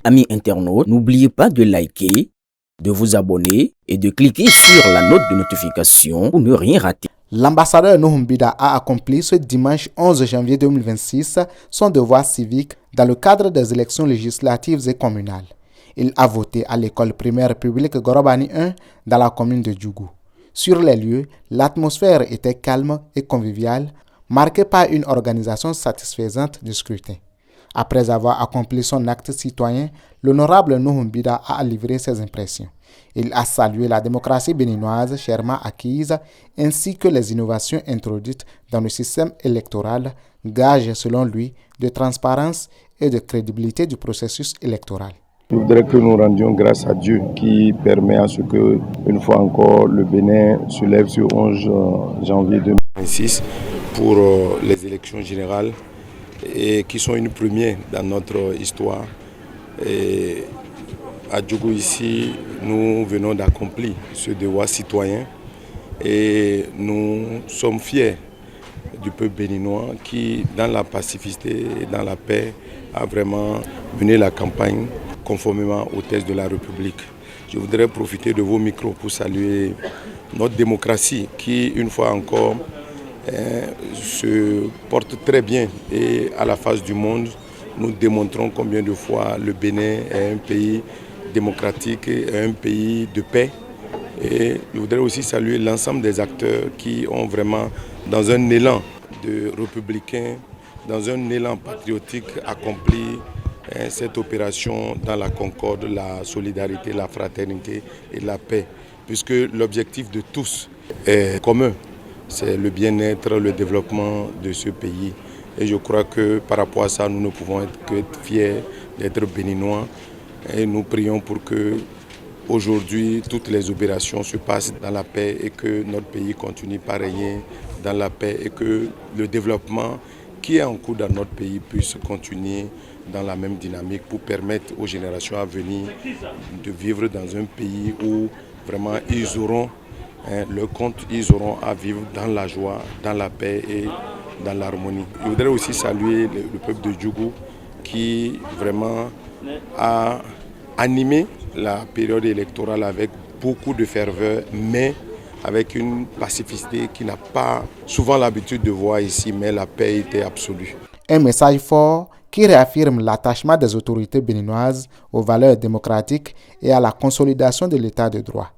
Amis internautes, n'oubliez pas de liker, de vous abonner et de cliquer sur la note de notification pour ne rien rater. L'ambassadeur Nuhu Mbida a accompli ce dimanche 11 janvier 2026 son devoir civique dans le cadre des élections législatives et communales. Il a voté à l'école primaire publique Gorobani 1 dans la commune de Djougou. Sur les lieux, l'atmosphère était calme et conviviale, marquée par une organisation satisfaisante du scrutin. Après avoir accompli son acte citoyen, l'honorable Nuhu Mbida a livré ses impressions. Il a salué la démocratie béninoise chèrement acquise ainsi que les innovations introduites dans le système électoral, gage selon lui de transparence et de crédibilité du processus électoral. Je voudrais que nous rendions grâce à Dieu qui permet à ce que, une fois encore, le Bénin se lève ce 11 janvier 2026 pour les élections générales et qui sont une première dans notre histoire. Et à Djougou ici, nous venons d'accomplir ce devoir citoyen et nous sommes fiers du peuple béninois qui, dans la pacificité et dans la paix, a vraiment mené la campagne conformément aux thèses de la République. Je voudrais profiter de vos micros pour saluer notre démocratie qui, une fois encore, se porte très bien et à la face du monde, nous démontrons combien de fois le Bénin est un pays démocratique et un pays de paix. Et je voudrais aussi saluer l'ensemble des acteurs qui ont vraiment, dans un élan de républicain, dans un élan patriotique, accompli cette opération dans la concorde, la solidarité, la fraternité et la paix, puisque l'objectif de tous est commun, c'est le bien-être, le développement de ce pays. Et je crois que par rapport à ça, nous ne pouvons être fiers d'être béninois. Et nous prions pour que aujourd'hui toutes les opérations se passent dans la paix et que notre pays continue par régner dans la paix et que le développement qui est en cours dans notre pays puisse continuer dans la même dynamique pour permettre aux générations à venir de vivre dans un pays où vraiment ils auront leur compte, ils auront à vivre dans la joie, dans la paix et dans l'harmonie. Je voudrais aussi saluer le peuple de Djougou qui vraiment a animé la période électorale avec beaucoup de ferveur, mais avec une pacificité qui n'a pas souvent l'habitude de voir ici, mais la paix était absolue. Un message fort qui réaffirme l'attachement des autorités béninoises aux valeurs démocratiques et à la consolidation de l'état de droit.